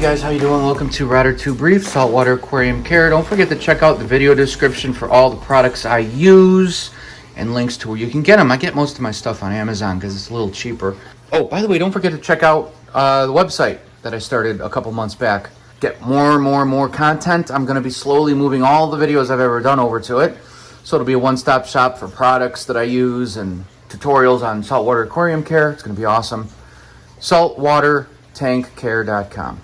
Hey guys, how you doing? Welcome to RIO Tube Reef, Saltwater Aquarium Care. Don't forget to check out the video description for all the products I use and links to where you can get them. I get most of my stuff on Amazon because it's a little cheaper. Oh, by the way, don't forget to check out the website that I started a couple months back. Get more content. I'm going to be slowly moving all the videos I've ever done over to it. So it'll be a one-stop shop for products that I use and tutorials on saltwater aquarium care. It's going to be awesome. saltwatertankcare.com.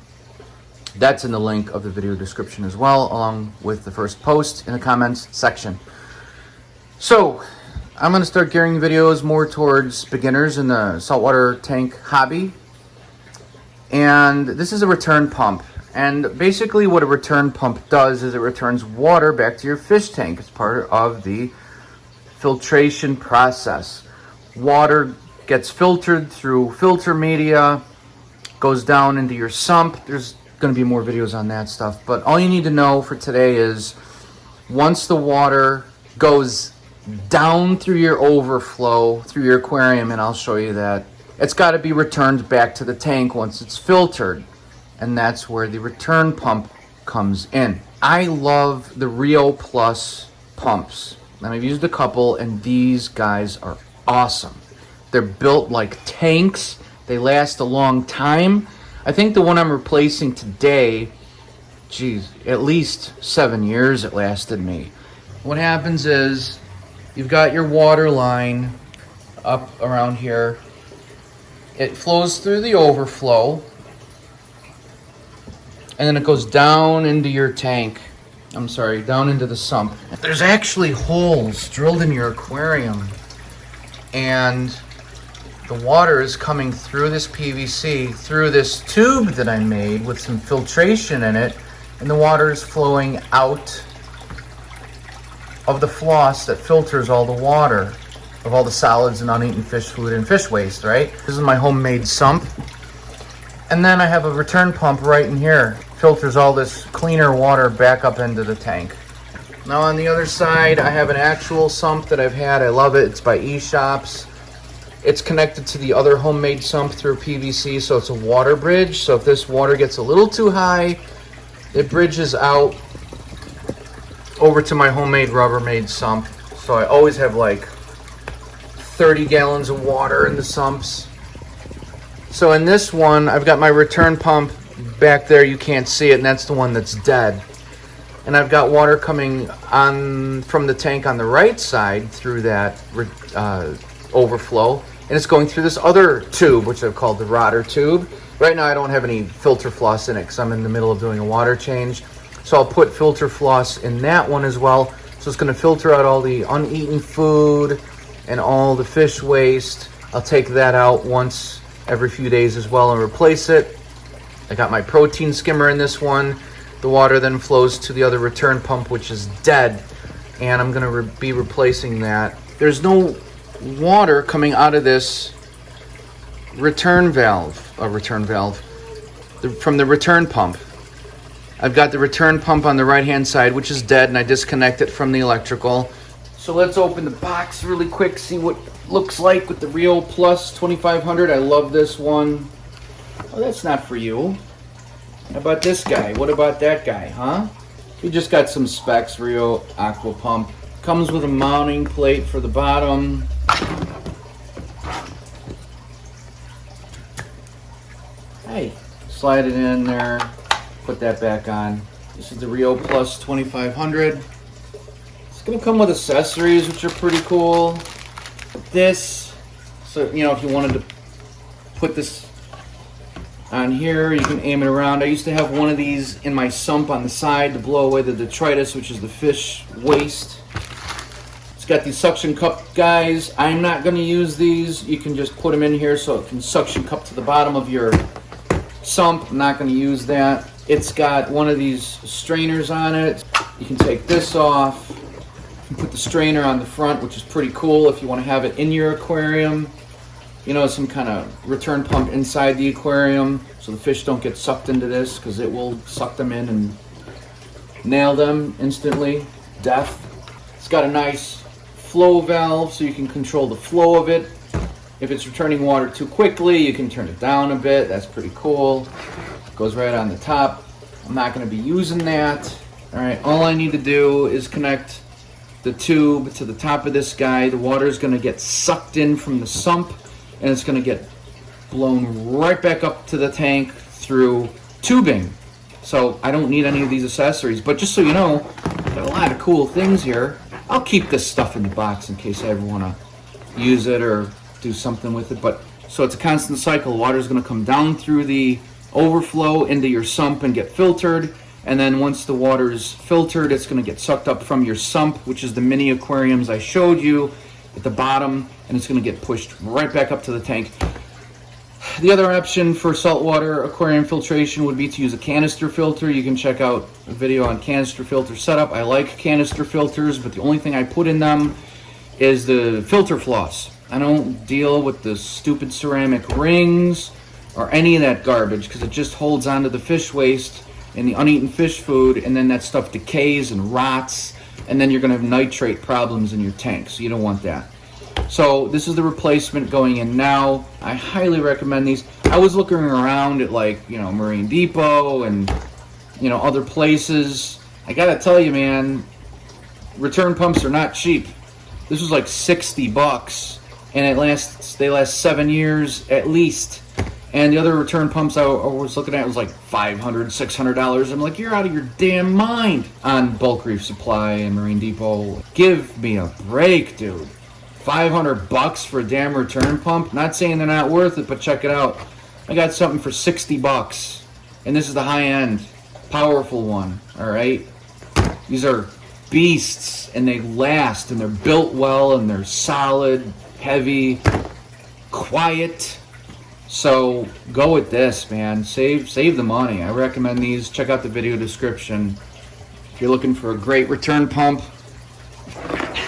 That's in the link of the video description as well, along with the first post in the comments section. So I'm going to start gearing videos more towards beginners in the saltwater tank hobby. And this is a return pump. And basically what a return pump does is it returns water back to your fish tank. It's part of the filtration process. Water gets filtered through filter media, goes down into your sump. There's going to be more videos on that stuff, but all you need to know for today is once the water goes down through your overflow, through your aquarium, and I'll show you that, it's got to be returned back to the tank once it's filtered, and that's where the return pump comes in. I love the RIO PLUS pumps, and I've used a couple, and these guys are awesome. They're built like tanks. They last a long time. I think the one I'm replacing today, geez, at least 7 years it lasted me. What happens is you've got your water line up around here. It flows through the overflow, and then it goes down into your tank. I'm sorry, down into the sump. There's actually holes drilled in your aquarium, and the water is coming through this PVC, through this tube that I made with some filtration in it, and the water is flowing out of the floss that filters all the water of all the solids and uneaten fish food and fish waste, right? This is my homemade sump. And then I have a return pump right in here. Filters all this cleaner water back up into the tank. Now on the other side, I have an actual sump that I've had. I love it. It's by eShops. It's connected to the other homemade sump through PVC, so it's a water bridge. So if this water gets a little too high, it bridges out over to my homemade Rubbermaid sump. So I always have like 30 gallons of water in the sumps. So in this one, I've got my return pump back there. You can't see it, and that's the one that's dead. And I've got water coming on from the tank on the right side through that overflow. And it's going through this other tube, which I've called the rotter tube. Right now I don't have any filter floss in it because I'm in the middle of doing a water change. So I'll put filter floss in that one as well. So it's going to filter out all the uneaten food and all the fish waste. I'll take that out once every few days as well and replace it. I got my protein skimmer in this one. The water then flows to the other return pump, which is dead. And I'm going to be replacing that. There's no water coming out of this return valve, from the return pump. I've got the return pump on the right hand side, which is dead, and I disconnect it from the electrical. So let's open the box really quick, see what it looks like with the RIO PLUS 2500. I love this one. Oh, that's not for you. How about this guy? What about that guy, huh? We just got some specs. RIO Aqua Pump. Comes with a mounting plate for the bottom. Hey, slide it in there, put that back on. This is the RIO PLUS 2500. It's gonna come with accessories, which are pretty cool. This, so you know, if you wanted to put this on here, you can aim it around. I used to have one of these in my sump on the side to blow away the detritus, which is the fish waste. Got these suction cup guys. I'm not going to use these. You can just put them in here so it can suction cup to the bottom of your sump. I'm not going to use that. It's got one of these strainers on it. You can take this off. You can put the strainer on the front, which is pretty cool if you want to have it in your aquarium. You know, some kind of return pump inside the aquarium so the fish don't get sucked into this because it will suck them in and nail them instantly. Death. It's got a nice flow valve so you can control the flow of it. If it's returning water too quickly, you can turn it down a bit. That's pretty cool. Goes right on the top. I'm not going to be using that. All right, all I need to do is connect the tube to the top of this guy. The water is going to get sucked in from the sump, and it's going to get blown right back up to the tank through tubing. So I don't need any of these accessories. But just so you know, got a lot of cool things here. I'll keep this stuff in the box in case I ever want to use it or do something with it. But so it's a constant cycle. Water is going to come down through the overflow into your sump and get filtered. And then once the water is filtered, it's going to get sucked up from your sump, which is the mini aquariums I showed you at the bottom, and it's going to get pushed right back up to the tank. The other option for saltwater aquarium filtration would be to use a canister filter. You can check out a video on canister filter setup. I like canister filters, but the only thing I put in them is the filter floss. I don't deal with the stupid ceramic rings or any of that garbage because it just holds onto the fish waste and the uneaten fish food, and then that stuff decays and rots, and then you're going to have nitrate problems in your tank, so you don't want that. So this is the replacement going in now. I highly recommend these. I was looking around at, like, you know, Marine Depot and, you know, other places. I gotta tell you, man, return pumps are not cheap. This was like 60 bucks, and they last 7 years at least. And the other return pumps I was looking at was like $500, $600. I'm like, you're out of your damn mind on Bulk Reef Supply and Marine Depot. Give me a break, dude. 500 bucks for a damn return pump? Not saying they're not worth it, but check it out. I got something for 60 bucks. And this is the high-end, powerful one, all right? These are beasts, and they last, and they're built well, and they're solid, heavy, quiet. So go with this, man. Save the money. I recommend these. Check out the video description. If you're looking for a great return pump,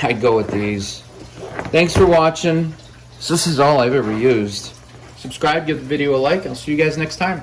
I'd go with these. Thanks for watching. So this is all I've ever used. Subscribe, give the video a like. I'll see you guys next time.